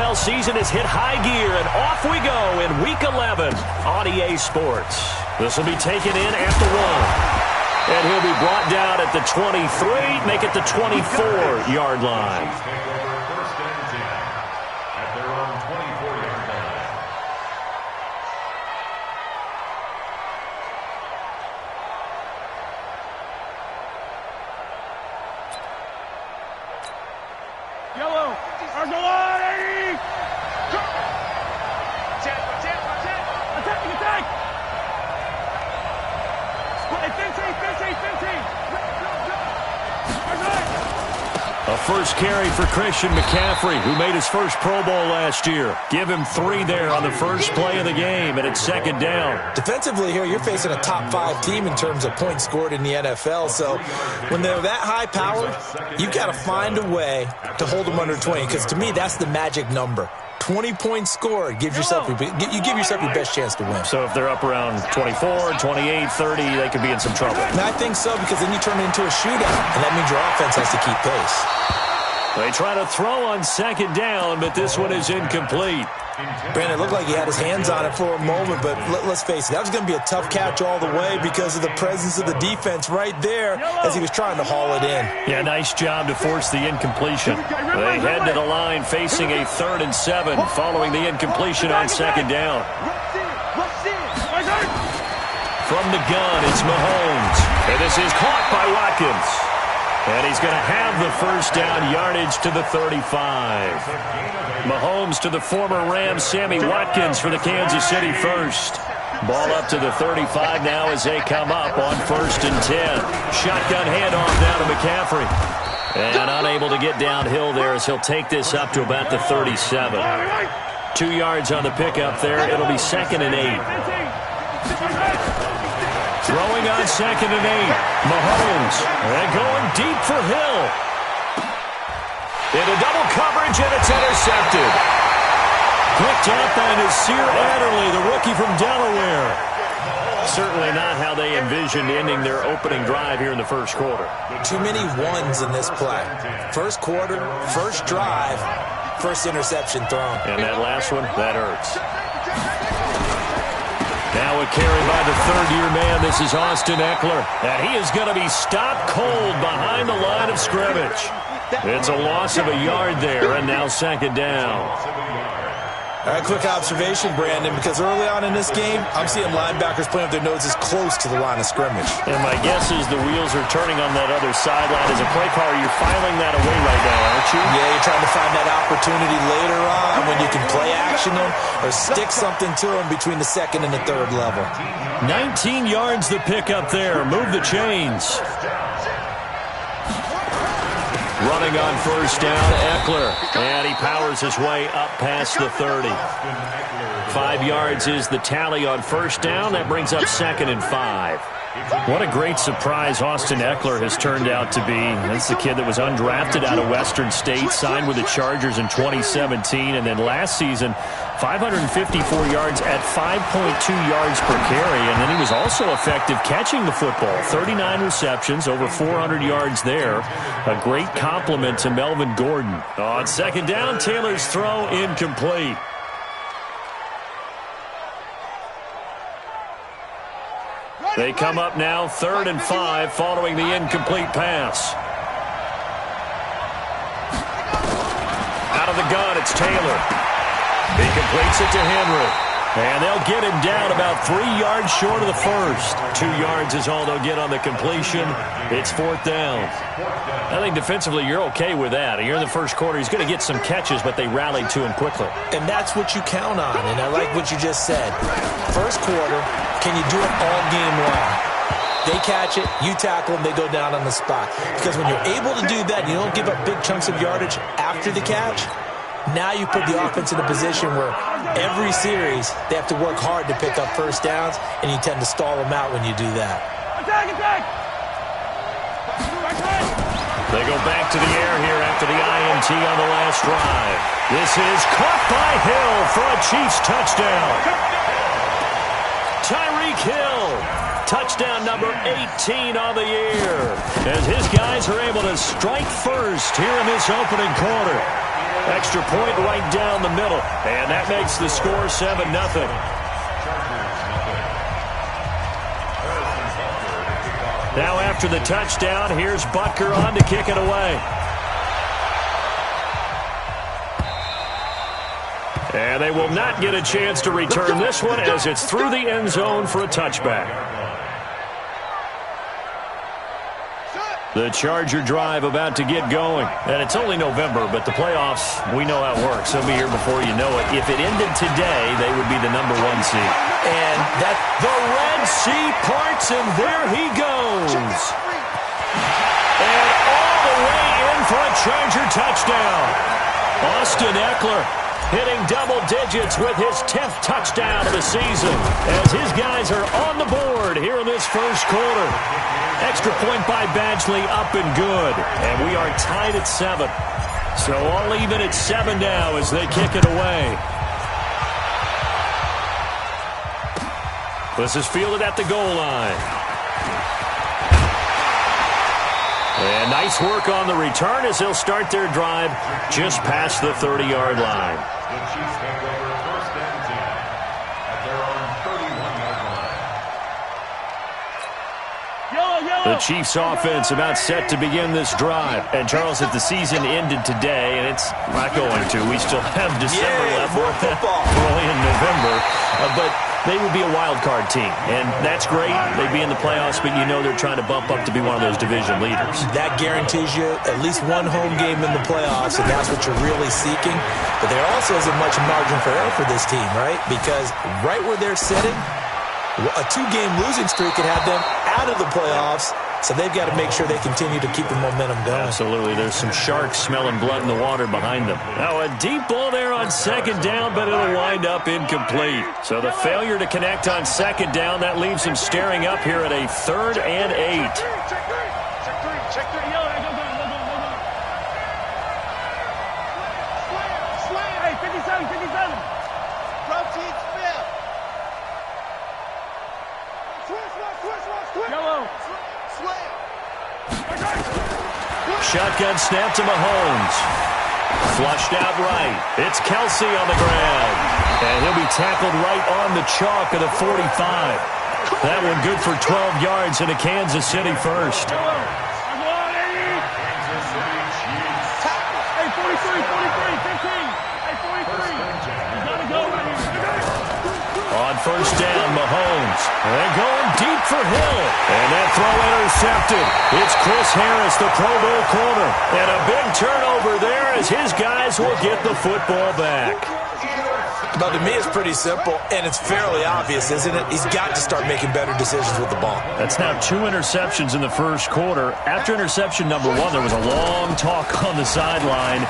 NFL season has hit high gear, and off we go in Week 11 on EA Sports. This will be taken in at the 1. And he'll be brought down at the 23, make it the 24-yard line. Yellow, Argelati! Attack! 15! A first carry for Christian McCaffrey, who made his first Pro Bowl last year. Give him 3 there on the first play of the game, and it's second down. Defensively here, you're facing a top 5 team in terms of points scored in the NFL. So when they're that high-powered, you've got to find a way to hold them under 20, because to me, that's the magic number. 20 points scored, you give yourself your best chance to win. So if they're up around 24, 28, 30, they could be in some trouble. And I think so, because then you turn it into a shootout, and that means your offense has to keep pace. They try to throw on second down, but this one is incomplete. Brandon, it looked like he had his hands on it for a moment, but let's face it, that was going to be a tough catch all the way because of the presence of the defense right there as he was trying to haul it in. Yeah, nice job to force the incompletion. They head to the line facing a 3rd and 7 following the incompletion on second down. From the gun, it's Mahomes. And this is caught by Watkins. And he's going to have the first down yardage to the 35. Mahomes to the former Ram Sammy Watkins for the Kansas City first. Ball up to the 35 now as they come up on 1st and 10. Shotgun handoff down to McCaffrey. And unable to get downhill there as he'll take this up to about the 37. 2 yards on the pickup there. It'll be 2nd and 8. Throwing on 2nd and 8. Mahomes. And going deep for Hill. Into double coverage, and it's intercepted. Picked up by Nasir Adderley, the rookie from Delaware. Certainly not how they envisioned ending their opening drive here in the first quarter. Too many ones in this play. First quarter, first drive, first interception thrown. And that last one, that hurts. Now a carry by the 3rd-year man. This is Austin Eckler. And he is going to be stopped cold behind the line of scrimmage. It's a loss of a yard there, and now 2nd down. All right, quick observation, Brandon, because early on in this game, I'm seeing linebackers playing with their noses close to the line of scrimmage. And my guess is the wheels are turning on that other sideline. As a play caller, you're filing that away right now, aren't you? Yeah, you're trying to find that opportunity later on when you can play action them or stick something to them between the 2nd and the 3rd level. 19 yards to pick up there. Move the chains. Running on 1st down, Eckler. And he powers his way up past the 30. 5 yards is the tally on 1st down. That brings up 2nd and 5. What a great surprise Austin Eckler has turned out to be. That's the kid that was undrafted out of Western State, signed with the Chargers in 2017, and then last season, 554 yards at 5.2 yards per carry, and then he was also effective catching the football. 39 receptions, over 400 yards there. A great compliment to Melvin Gordon. On 2nd down, Taylor's throw incomplete. They come up now 3rd and 5 following the incomplete pass. Out of the gun, it's Taylor. He completes it to Henry. And they'll get him down about 3 yards short of the first. 2 yards is all they'll get on the completion. It's 4th down. I think defensively you're okay with that. You're in the first quarter. He's going to get some catches, but they rallied to him quickly. And that's what you count on, and I like what you just said. First quarter, can you do it all game long? They catch it, you tackle them, they go down on the spot. Because when you're able to do that, you don't give up big chunks of yardage after the catch. Now you put the offense in a position where every series they have to work hard to pick up 1st downs, and you tend to stall them out when you do that. Attack! They go back to the air here after the INT on the last drive. This is caught by Hill for a Chiefs touchdown. Tyreek Hill, touchdown number 18 on the year, as his guys are able to strike first here in this opening quarter. Extra point right down the middle. And that makes the score 7-0. Now after the touchdown, here's Butker on to kick it away. And they will not get a chance to return this one as it's through the end zone for a touchback. The Charger drive about to get going. And it's only November, but the playoffs, we know how it works. They'll be here before you know it. If it ended today, they would be the #1 seed. And that the Red Sea parts, and there he goes. And all the way in for a Charger touchdown. Austin Eckler hitting double digits with his 10th touchdown of the season as his guys are on the board here in this first quarter. Extra point by Badgley, up and good. And we are tied at 7. So all even at 7 now as they kick it away. This is fielded at the goal line. And nice work on the return as they'll start their drive just past the 30-yard line. The Chiefs take over 1st and 10 at their own 31-yard line. The Chiefs offense about set to begin this drive. And Charles, if the season ended today, and it's not going to, we still have December left. More football. Early in November. But they would be a wild card team. And that's great. They'd be in the playoffs, but you know they're trying to bump up to be one of those division leaders. That guarantees you at least one home game in the playoffs, and that's what you're really seeking. But there also isn't much margin for error for this team, right? Because right where they're sitting, a 2-game losing streak could have them out of the playoffs. So they've got to make sure they continue to keep the momentum going. Absolutely. There's some sharks smelling blood in the water behind them. Now a deep ball there on 2nd down, but it'll wind up incomplete. So the failure to connect on 2nd down, that leaves him staring up here at a 3rd and 8. Check three. Yo, go. Slam. Hey, 57. Protein spill. Switch. Yellow. Slam. Shotgun snap to Mahomes. Flushed out right. It's Kelsey on the ground. And he'll be tackled right on the chalk of the 45. That one good for 12 yards and a Kansas City first. Hey, 43, 15. Hey, 43. You gotta go right here. On 1st down, Mahomes. They're going deep for Hill. And that throw intercepted. It's Chris Harris, the Pro Bowl corner. And a big turnover there as his guys will get the football back. But to me, it's pretty simple, and it's fairly obvious, isn't it? He's got to start making better decisions with the ball. That's now 2 interceptions in the first quarter. After interception number 1, there was a long talk on the sideline.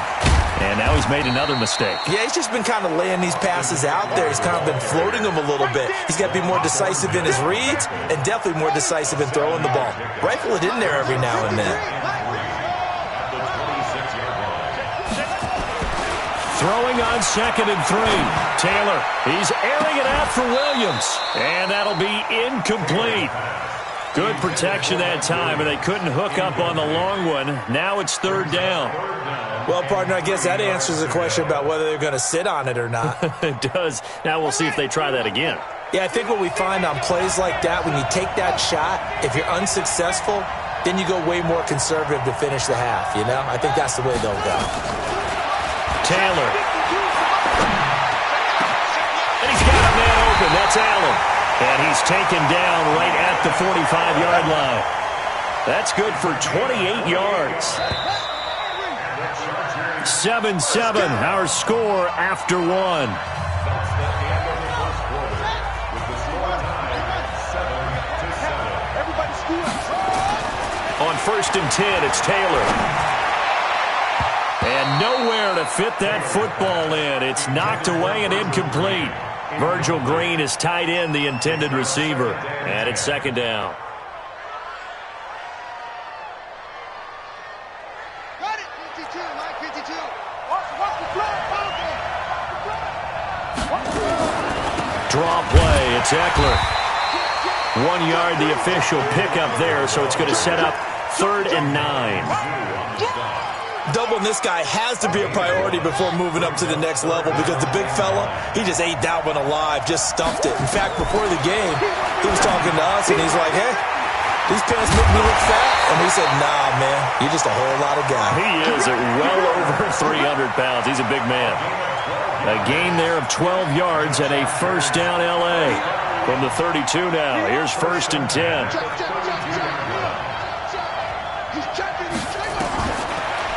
And now he's made another mistake. Yeah, he's just been kind of laying these passes out there. He's kind of been floating them a little bit. He's got to be more decisive in his reads and definitely more decisive in throwing the ball. Rifle it in there every now and then. Throwing on 2nd and 3. Taylor, he's airing it out for Williams. And that'll be incomplete. Good protection that time, and they couldn't hook up on the long one. Now it's 3rd down. Well, partner, I guess that answers the question about whether they're going to sit on it or not. It does. Now we'll see if they try that again. Yeah, I think what we find on plays like that, when you take that shot, if you're unsuccessful, then you go way more conservative to finish the half, you know? I think that's the way they'll go. Taylor. And he's got a man open. That's Allen. And he's taken down right at the 45-yard line. That's good for 28 yards. 7-7, our score after 1. On 1st and 10, it's Taylor. And nowhere to fit that football in. It's knocked away and incomplete. Virgil Green is tied in the intended receiver. And it's 2nd down. Got it. 52. Line 52. Draw play. It's Eckler. 1 yard, the official pickup there, so it's going to set up 3rd and 9. Doubling this guy has to be a priority before moving up to the next level because the big fella, he just ate that one alive, just stuffed it. In fact, before the game, he was talking to us, and he's like, hey, these pants make me look fat. And we said, nah, man, you're just a whole lot of guy. He is at well over 300 pounds. He's a big man. A gain there of 12 yards and a first down L.A. from the 32 now. Here's 1st and 10.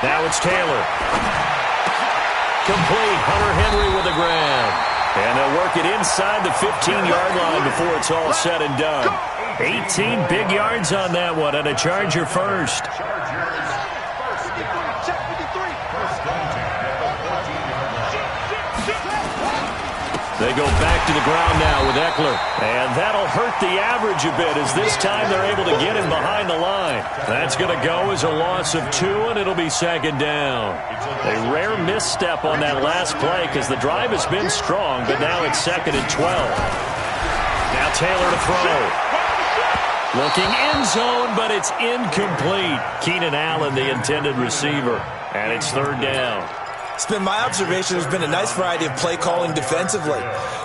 Now it's Taylor. Complete. Hunter Henry with a grab. And they'll work it inside the 15-yard line before it's all said and done. 18 big yards on that one, and a Charger first. They go back to the ground now with Eckler. And that'll hurt the average a bit as this time they're able to get him behind the line. That's going to go as a loss of 2, and it'll be 2nd down. A rare misstep on that last play because the drive has been strong, but now it's 2nd and 12. Now Taylor to throw. Looking end zone, but it's incomplete. Keenan Allen, the intended receiver. And it's 3rd down. It's been my observation there's been a nice variety of play calling defensively.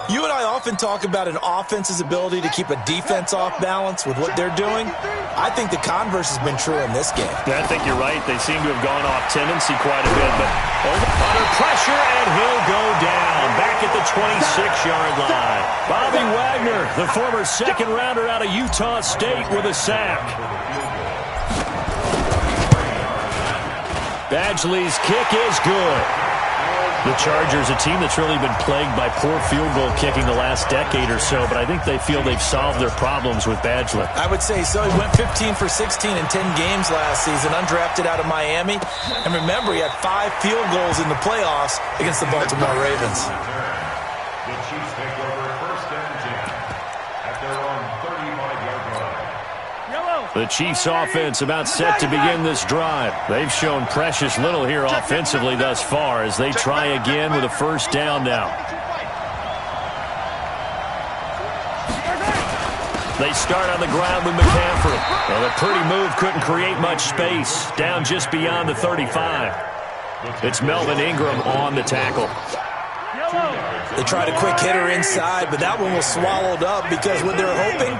You and I often talk about an offense's ability to keep a defense off balance with what they're doing. I think the converse has been true in this game. I think you're right. They seem to have gone off tendency quite a bit, but under pressure, and he'll go down back at the 26-yard line. Bobby Wagner, the former second-rounder out of Utah State, with a sack. Badgley's kick is good. The Chargers, a team that's really been plagued by poor field goal kicking the last decade or so, but I think they feel they've solved their problems with Badgley. I would say so. He went 15 for 16 in 10 games last season, undrafted out of Miami. And remember, he had 5 field goals in the playoffs against the Baltimore Ravens. The Chiefs take over 1st and 10 at their own 35-yard line. The Chiefs offense about set to begin this drive. They've shown precious little here offensively thus far as they try again with a 1st down now. They start on the ground with McCaffrey. And a pretty move couldn't create much space. Down just beyond the 35. It's Melvin Ingram on the tackle. They tried a quick hitter inside, but that one was swallowed up because what they're hoping,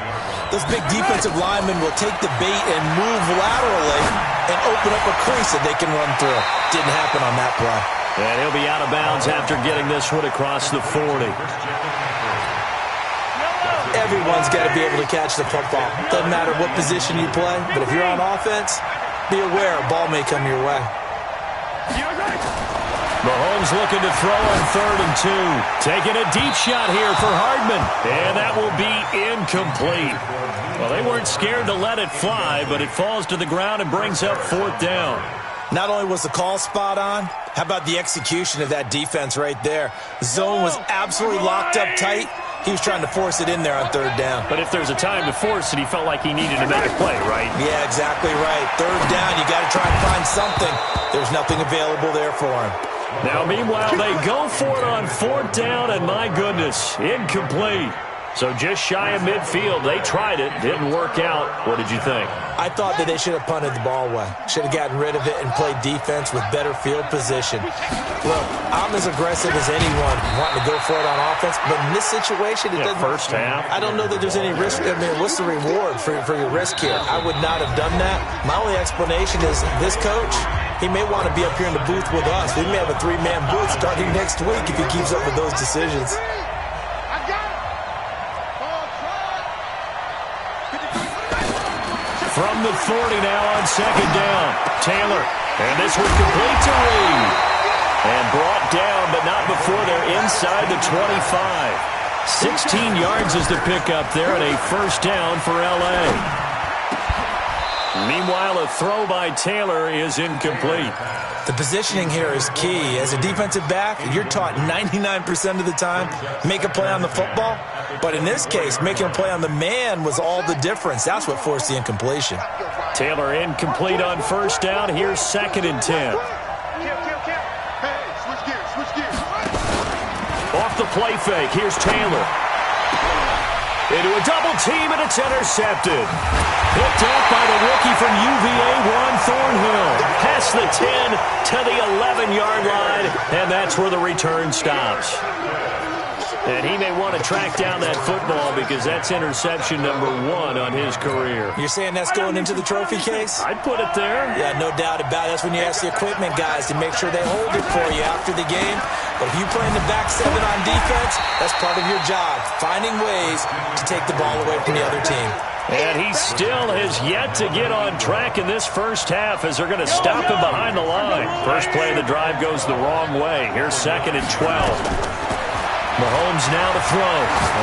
those big defensive linemen will take the bait and move laterally and open up a crease that they can run through. Didn't happen on that play. And he'll be out of bounds after getting this one across the 40. Everyone's got to be able to catch the football. Doesn't matter what position you play, but if you're on offense, be aware a ball may come your way. Mahomes looking to throw on 3rd and 2. Taking a deep shot here for Hardman. And that will be incomplete. Well, they weren't scared to let it fly, but it falls to the ground and brings up 4th down. Not only was the call spot on, how about the execution of that defense right there? The zone was absolutely locked up tight. He was trying to force it in there on 3rd down. But if there's a time to force it, he felt like he needed to make a play, right? Yeah, exactly right. 3rd down, you got to try and find something. There's nothing available there for him. Now, meanwhile, they go for it on 4th down, and my goodness, incomplete. So just shy of midfield. They tried it. Didn't work out. What did you think? I thought that they should have punted the ball away. Should have gotten rid of it and played defense with better field position. Look, I'm as aggressive as anyone wanting to go for it on offense, but in this situation, it doesn't. First half. I don't know that there's any risk. I mean, what's the reward for your risk here? I would not have done that. My only explanation is this coach, he may want to be up here in the booth with us. We may have a 3-man booth starting next week if he keeps up with those decisions. From the 40 now on 2nd down. Taylor. And this one complete to Reed. And brought down, but not before they're inside the 25. 16 yards is the pickup there, and a 1st down for L.A. Meanwhile, a throw by Taylor is incomplete. The positioning here is key. As a defensive back, you're taught 99% of the time, make a play on the football. But in this case, making a play on the man was all the difference. That's what forced the incompletion. Taylor incomplete on 1st down. Here's 2nd and 10. Off the play fake. Here's Taylor. Into a double team, and it's intercepted. Picked up by the rookie from UVA, Juan Thornhill. Past the 10 to the 11-yard line, and that's where the return stops. And he may want to track down that football because that's interception number 1 on his career. You're saying that's going into the trophy case? I'd put it there. Yeah, no doubt about it. That's when you ask the equipment guys to make sure they hold it for you after the game. But if you play in the back 7 on defense, that's part of your job, finding ways to take the ball away from the other team. And he still has yet to get on track in this first half as they're going to stop him behind the line. First play of the drive goes the wrong way. Here's 2nd and 12. Mahomes now to throw.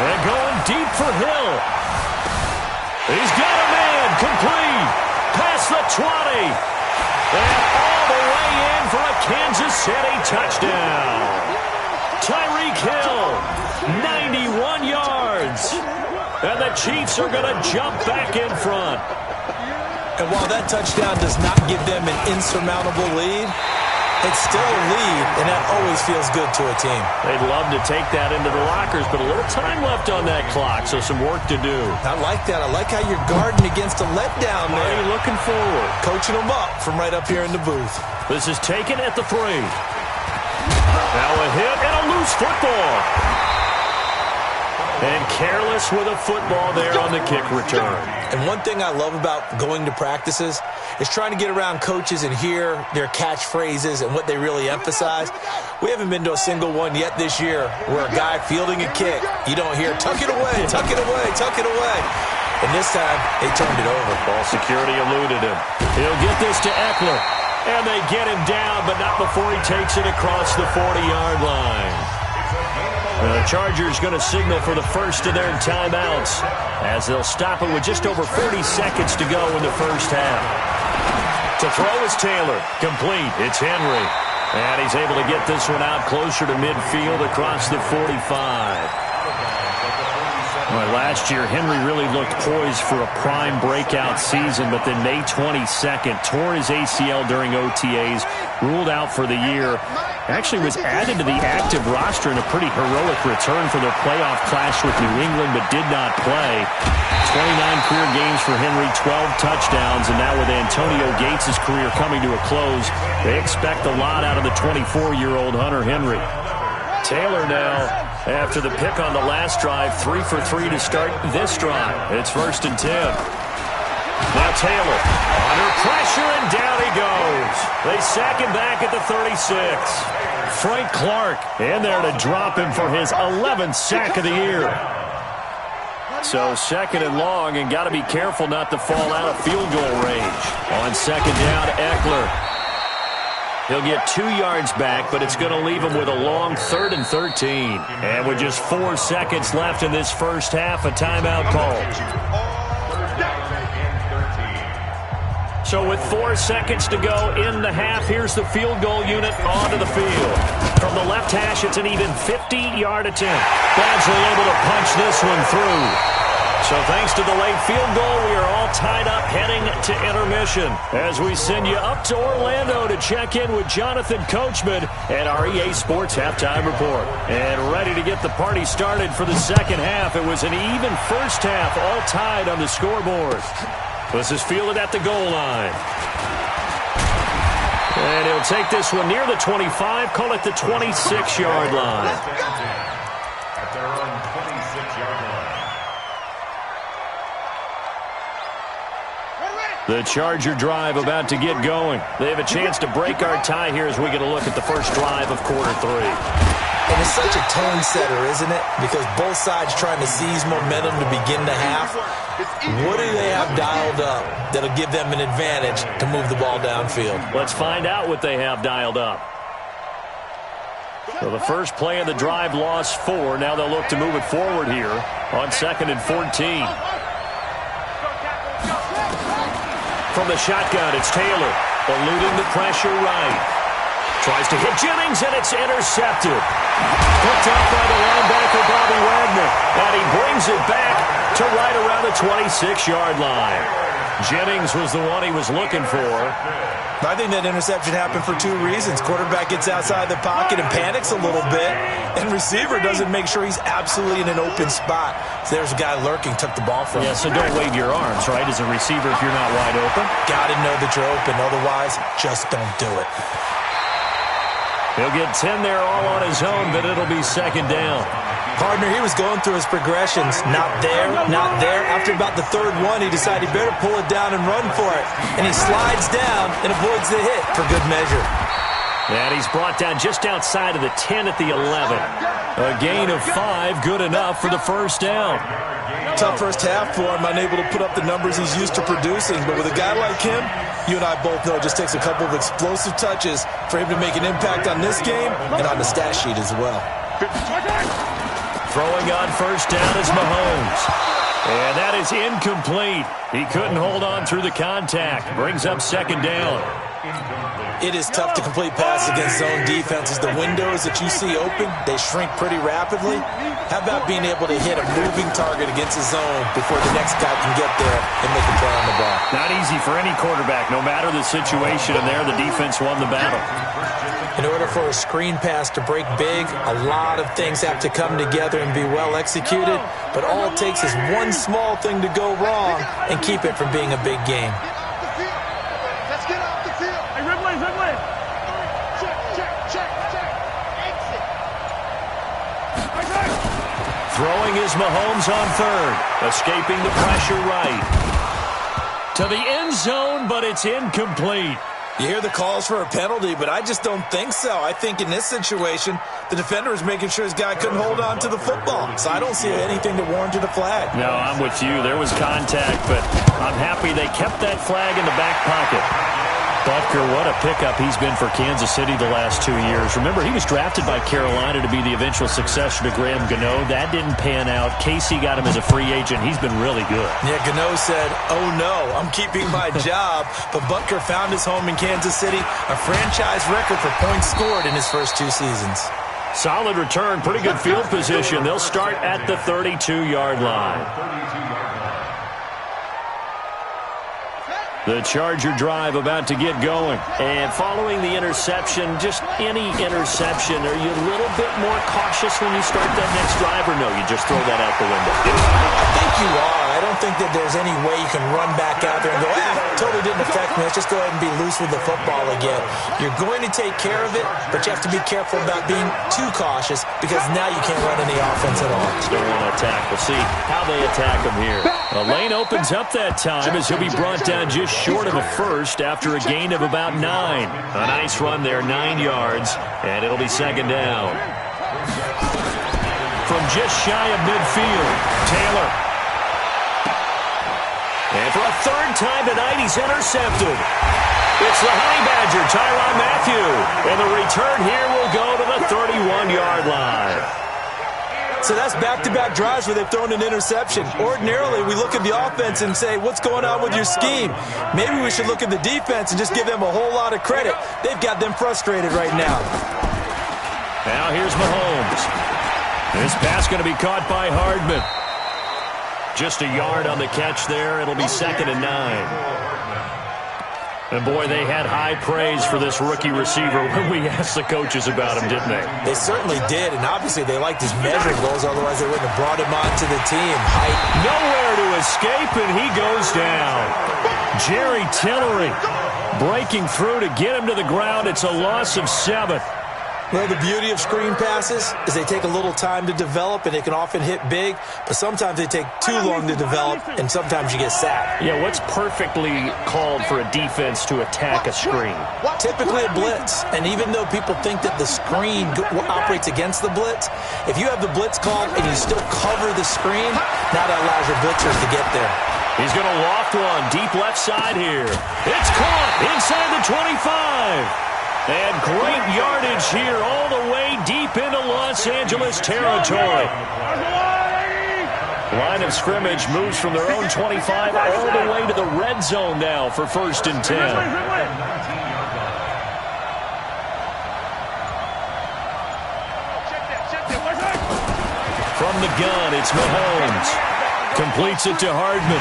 And going deep for Hill. He's got a man. Complete. Past the 20. And all the way in for a Kansas City touchdown. Tyreek Hill, 91 yards. And the Chiefs are going to jump back in front. And while that touchdown does not give them an insurmountable lead, it's still a lead, and that always feels good to a team. They'd love to take that into the lockers, but a little time left on that clock, so some work to do. I like that. I like how you're guarding against a letdown there. Are you looking forward? Coaching them up from right up here in the booth. This is taken at the 3. Now a hit and a loose football. And careless with a football there on the kick return. And one thing I love about going to practices is trying to get around coaches and hear their catchphrases and what they really emphasize. We haven't been to a single one yet this year where a guy fielding a kick, you don't hear, tuck it away, tuck it away, tuck it away. And this time, they turned it over. Ball security eluded him. He'll get this to Eckler. And they get him down, but not before he takes it across the 40-yard line. The Chargers going to signal for the first of their timeouts as they'll stop it with just over 40 seconds to go in the first half. To throw is Taylor. Complete. It's Henry. And he's able to get this one out closer to midfield across the 45. Well, last year, Henry really looked poised for a prime breakout season, but then May 22nd, tore his ACL during OTAs, ruled out for the year. Actually was added to the active roster in a pretty heroic return for their playoff clash with New England, but did not play. 29 career games for Henry, 12 touchdowns, and now with Antonio Gates' career coming to a close, they expect a lot out of the 24-year-old Hunter Henry. Taylor now, after the pick on the last drive, 3 for 3 to start this drive. It's 1st and 10. Now Taylor, under pressure, and down he goes. They sack him back at the 36. Frank Clark in there to drop him for his 11th sack of the year. So 2nd and long, and got to be careful not to fall out of field goal range. On 2nd down, Eckler. He'll get 2 yards back, but it's going to leave him with a long 3rd and 13. And with just 4 seconds left in this first half, a timeout called. So with 4 seconds to go in the half, here's the field goal unit onto the field. From the left hash, it's an even 50-yard attempt. Badger able to punch this one through. So thanks to the late field goal, we are all tied up heading to intermission as we send you up to Orlando to check in with Jonathan Coachman at our EA Sports Halftime Report. And ready to get the party started for the second half. It was an even first half, all tied on the scoreboard. This is fielded at the goal line. And he'll take this one near the 25, call it the 26-yard line. At their own 26-yard line. The Charger drive about to get going. They have a chance to break our tie here as we get a look at the first drive of quarter 3. And it's such a tone setter, isn't it? Because both sides trying to seize momentum to begin the half. What do they have dialed up that'll give them an advantage to move the ball downfield? Let's find out what they have dialed up. So the first play of the drive lost 4. Now they'll look to move it forward here on 2nd and 14. From the shotgun, it's Taylor, eluding the pressure right. Tries to hit Jennings, and it's intercepted. Picked up by the linebacker, Bobby Wagner. And he brings it back to right around the 26-yard line. Jennings was the one he was looking for. I think that interception happened for two reasons. Quarterback gets outside the pocket and panics a little bit, and receiver doesn't make sure he's absolutely in an open spot. So there's a guy lurking, took the ball from him. Yeah, so don't wave your arms, right, as a receiver if you're not wide open. Got to know that you're open. Otherwise, just don't do it. He'll get 10 there all on his own, but it'll be second down. Partner, he was going through his progressions. Not there, not there. After about the third one, he decided he better pull it down and run for it. And he slides down and avoids the hit for good measure. And he's brought down just outside of the 10 at the 11. A gain of 5, good enough for the first down. Tough first half for him, unable to put up the numbers he's used to producing. But with a guy like him, you and I both know it just takes a couple of explosive touches for him to make an impact on this game and on the stat sheet as well. Throwing on first down is Mahomes. And that is incomplete. He couldn't hold on through the contact. Brings up second down. It is tough to complete passes against zone defenses. The windows that you see open, they shrink pretty rapidly. How about being able to hit a moving target against a zone before the next guy can get there and make a play on the ball? Not easy for any quarterback, no matter the situation, and there the defense won the battle. In order for a screen pass to break big, a lot of things have to come together and be well executed, but all it takes is one small thing to go wrong and keep it from being a big game. Let's get off the field. Hey, Ridley. Check. Exit. Throwing is Mahomes on third. Escaping the pressure right. To the end zone, but it's incomplete. You hear the calls for a penalty, but I just don't think so. I think in this situation, the defender is making sure his guy couldn't hold on to the football. So I don't see anything to warrant a flag. No, I'm with you. There was contact, but I'm happy they kept that flag in the back pocket. Butker, what a pickup he's been for Kansas City the last 2 years. Remember, he was drafted by Carolina to be the eventual successor to Graham Gano. That didn't pan out. Casey got him as a free agent. He's been really good. Yeah, Gano said, oh no, I'm keeping my job. But Butker found his home in Kansas City, a franchise record for points scored in his first 2 seasons. Solid return, pretty good field position. They'll start at the 32-yard line. The Charger drive about to get going. And following the interception, just any interception, are you a little bit more cautious when you start that next drive, or no, you just throw that out the window? I think you are. I don't think that there's any way you can run back out there and go, totally didn't affect me. Let's just go ahead and be loose with the football again. You're going to take care of it, but you have to be careful about being too cautious because now you can't run any offense at all. Still want to attack. We'll see how they attack him here. The lane opens up that time as he'll be brought down just short of a first after a gain of about 9. A nice run there, 9 yards, and it'll be second down. From just shy of midfield, Taylor. And for a third time tonight, he's intercepted. It's the Honey Badger, Tyrann Mathieu. And the return here will go to the 31-yard line. So that's back-to-back drives where they've thrown an interception. Ordinarily, we look at the offense and say, what's going on with your scheme? Maybe we should look at the defense and just give them a whole lot of credit. They've got them frustrated right now. Now here's Mahomes. This pass going to be caught by Hardman. Just a yard on the catch there. It'll be second and 9. And, boy, they had high praise for this rookie receiver when we asked the coaches about him, didn't they? They certainly did, and obviously they liked his measurables. Otherwise, they wouldn't have brought him onto the team. Height. Nowhere to escape, and he goes down. Jerry Tillery breaking through to get him to the ground. It's a loss of 7. Well, the beauty of screen passes is they take a little time to develop, and they can often hit big, but sometimes they take too long to develop, and sometimes you get sacked. Yeah, what's perfectly called for a defense to attack a screen? Typically a blitz, and even though people think that the screen operates against the blitz, if you have the blitz called and you still cover the screen, now that allows your blitzers to get there. He's going to loft one deep left side here. It's caught inside the 25. And great yardage here all the way deep into Los Angeles territory. Line of scrimmage moves from their own 25 all the way to the red zone now for first and 10. From the gun, it's Mahomes. Completes it to Hardman.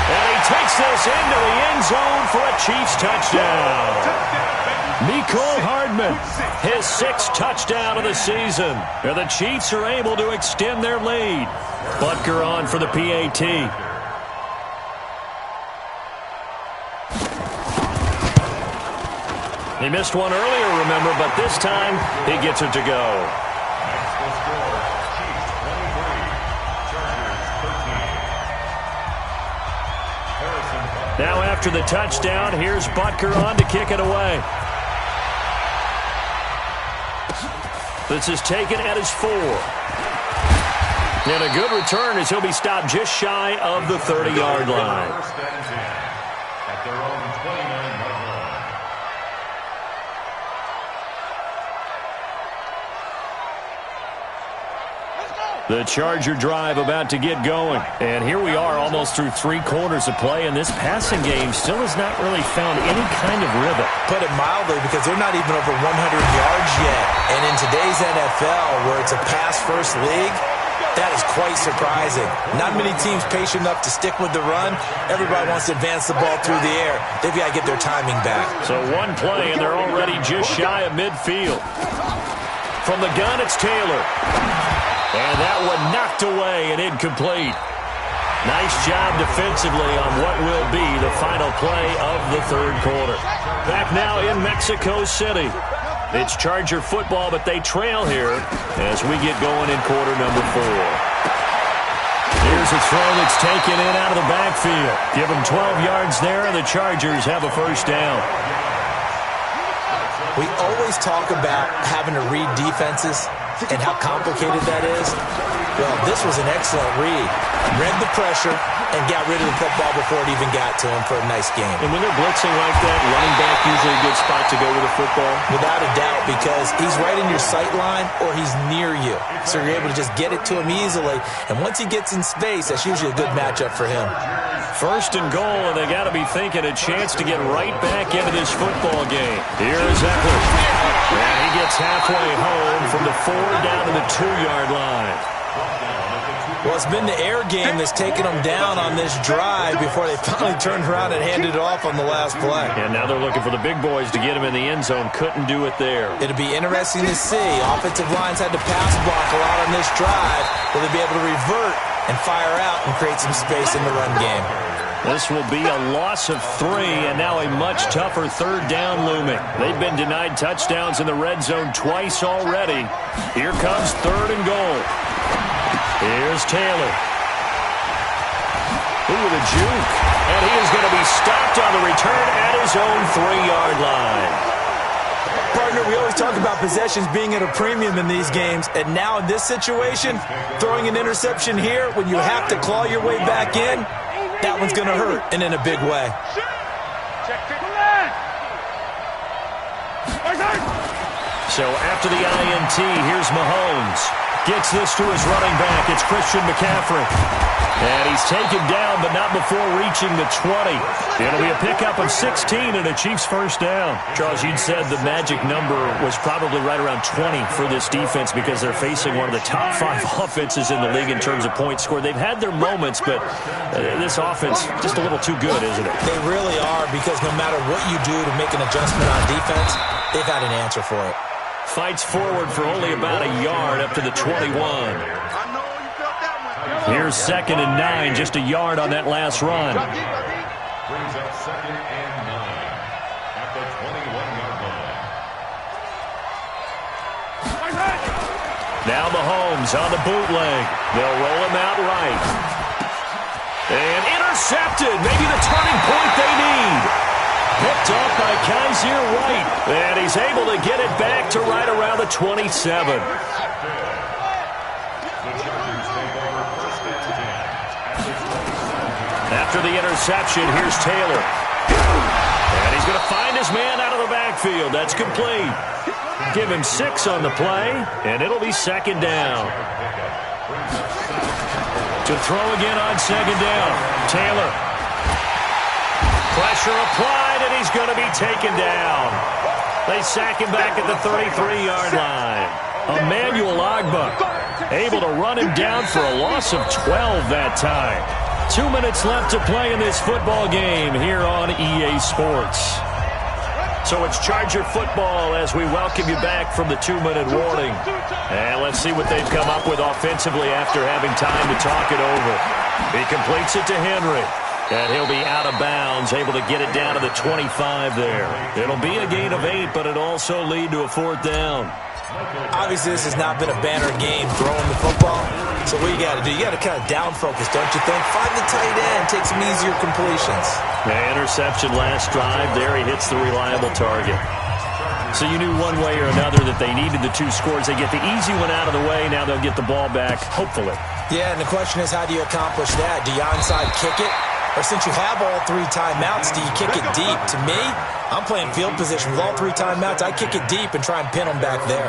And he takes this into the end zone for a Chiefs touchdown. Mecole Hardman, his 6th touchdown of the season. And the Chiefs are able to extend their lead. Butker on for the PAT. He missed one earlier, remember, but this time he gets it to go. Now after the touchdown, here's Butker on to kick it away. This is taken at his 4. And a good return as he'll be stopped just shy of the 30-yard line. At their own 29-yard line. The Charger drive about to get going. And here we are almost through 3 quarters of play, and this passing game still has not really found any kind of rhythm. Put it mildly, because they're not even over 100 yards yet. And in today's NFL, where it's a pass-first league, that is quite surprising. Not many teams patient enough to stick with the run. Everybody wants to advance the ball through the air. They've got to get their timing back. So one play, and they're already just shy of midfield. From the gun, it's Taylor. And that one knocked away and incomplete. Nice job defensively on what will be the final play of the 3rd quarter. Back now in Mexico City. It's Charger football, but they trail here as we get going in quarter number 4. Here's a throw that's taken in out of the backfield. Give them 12 yards there, and the Chargers have a first down. We always talk about having to read defenses and how complicated that is. Well, this was an excellent read. Read the pressure and got rid of the football before it even got to him for a nice game. And when they're blitzing like that, running back usually a good spot to go with the football. Without a doubt, because he's right in your sight line or he's near you. So you're able to just get it to him easily. And once he gets in space, that's usually a good matchup for him. First and goal, and they got to be thinking a chance to get right back into this football game. Here's Eckler. And he gets halfway home from the 4 down to the 2-yard line. Well, it's been the air game that's taken them down on this drive before they finally turned around and handed it off on the last play. And now they're looking for the big boys to get him in the end zone. Couldn't do it there. It'll be interesting to see. Offensive lines had to pass block a lot on this drive. Will they be able to revert and fire out and create some space in the run game? This will be a loss of 3, and now a much tougher 3rd down looming. They've been denied touchdowns in the red zone twice already. Here comes 3rd and goal. Here's Taylor. Ooh, the juke. And he is going to be stopped on the return at his own 3-yard line. Partner, we always talk about possessions being at a premium in these games, and now in this situation, throwing an interception here when you have to claw your way back in, that one's going to hurt, and in a big way. So after the INT, here's Mahomes. Gets this to his running back. It's Christian McCaffrey. And he's taken down, but not before reaching the 20. It'll be a pickup of 16 and a Chiefs first down. Charles, you'd said the magic number was probably right around 20 for this defense because they're facing one of the top 5 offenses in the league in terms of points scored. They've had their moments, but this offense just a little too good, isn't it? They really are, because no matter what you do to make an adjustment on defense, they've had an answer for it. Fights forward for only about a yard up to the 21. Here's 2nd and 9, just a yard on that last run. Brings up 2nd and 9 at the 21-yard line. Now Mahomes on the bootleg. They'll roll him out right. And intercepted. Maybe the turning point they need. Picked off by Kaiser White. And he's able to get it back to right around the 27. After the interception, here's Taylor. And he's going to find his man out of the backfield. That's complete. Give him 6 on the play, and it'll be 2nd down. To throw again on 2nd down. Taylor. Pressure applied, and he's going to be taken down. They sack him back at the 33-yard line. Emmanuel Ogbah able to run him down for a loss of 12 that time. 2 minutes left to play in this football game here on EA Sports. So it's Charger football as we welcome you back from the 2-minute warning. And let's see what they've come up with offensively after having time to talk it over. He completes it to Henry. And he'll be out of bounds, able to get it down to the 25 there. It'll be a gain of 8, but it'll also lead to a 4th down. Obviously, this has not been a banner game throwing the football. So what you got to do, you got to kind of down focus, don't you think? Find the tight end, take some easier completions. The interception last drive there. He hits the reliable target. So you knew one way or another that they needed the 2 scores. They get the easy one out of the way. Now they'll get the ball back, hopefully. Yeah, and the question is, how do you accomplish that? Do you onside kick it? Or since you have all 3 timeouts, do you kick it deep? To me, I'm playing field position with all 3 timeouts. I kick it deep and try and pin them back there.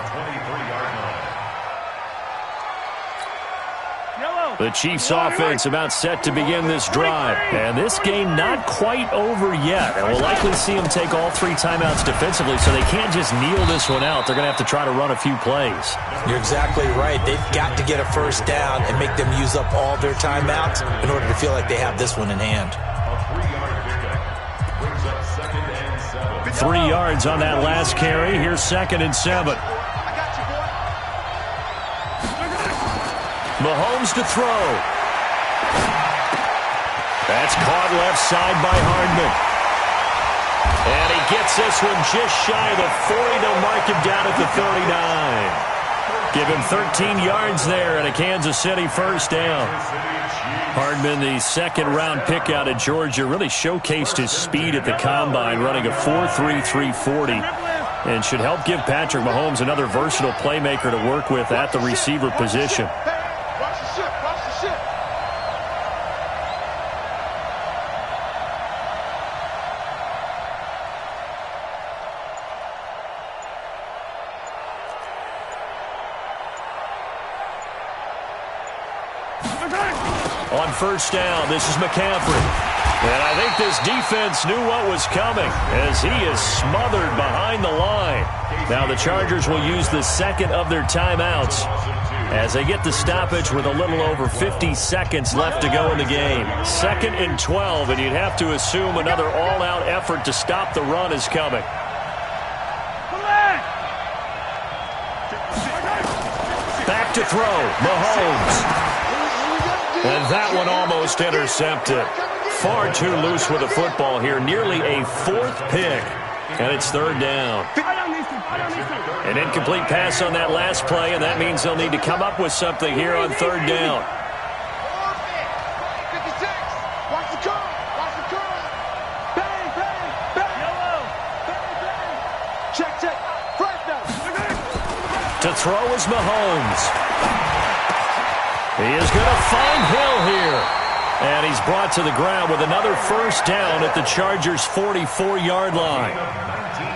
The Chiefs offense about set to begin this drive. And this game not quite over yet. And we'll likely see them take all 3 timeouts defensively, so they can't just kneel this one out. They're going to have to try to run a few plays. You're exactly right. They've got to get a 1st down and make them use up all their timeouts in order to feel like they have this one in hand. 3 yards on that last carry. Here's 2nd and 7. Mahomes to throw. That's caught left side by Hardman. And he gets this one just shy of the 40. They'll mark him down at the 39. Give him 13 yards there and a Kansas City 1st down. Hardman, the 2nd-round pick out of Georgia, really showcased his speed at the combine, running a 4.3 340. And should help give Patrick Mahomes another versatile playmaker to work with at the receiver position. On 1st down, this is McCaffrey. And I think this defense knew what was coming as he is smothered behind the line. Now the Chargers will use the 2nd of their timeouts as they get the stoppage with a little over 50 seconds left to go in the game. 2nd and 12, and you'd have to assume another all-out effort to stop the run is coming. Back to throw, Mahomes. And that one almost intercepted. Far too loose with the football here. Nearly a 4th pick. And it's 3rd down. An incomplete pass on that last play, and that means they'll need to come up with something here on 3rd down. To throw is Mahomes. He is going to find Hill here. And he's brought to the ground with another 1st down at the Chargers' 44-yard line.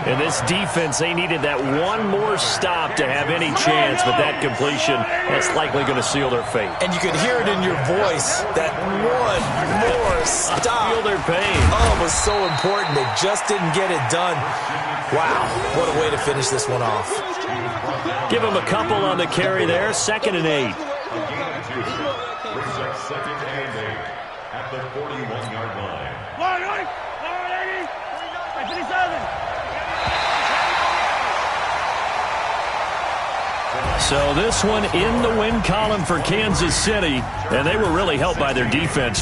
In this defense, they needed that one more stop to have any chance, but that completion, that's likely going to seal their fate. And you could hear it in your voice, that one more stop. Feel their pain. Oh, it was so important. They just didn't get it done. Wow, what a way to finish this one off. Give him a couple on the carry there, 2nd and 8. Brings up 2nd and 8 at the 41-yard line. So this one in the win column for Kansas City, and they were really helped by their defense.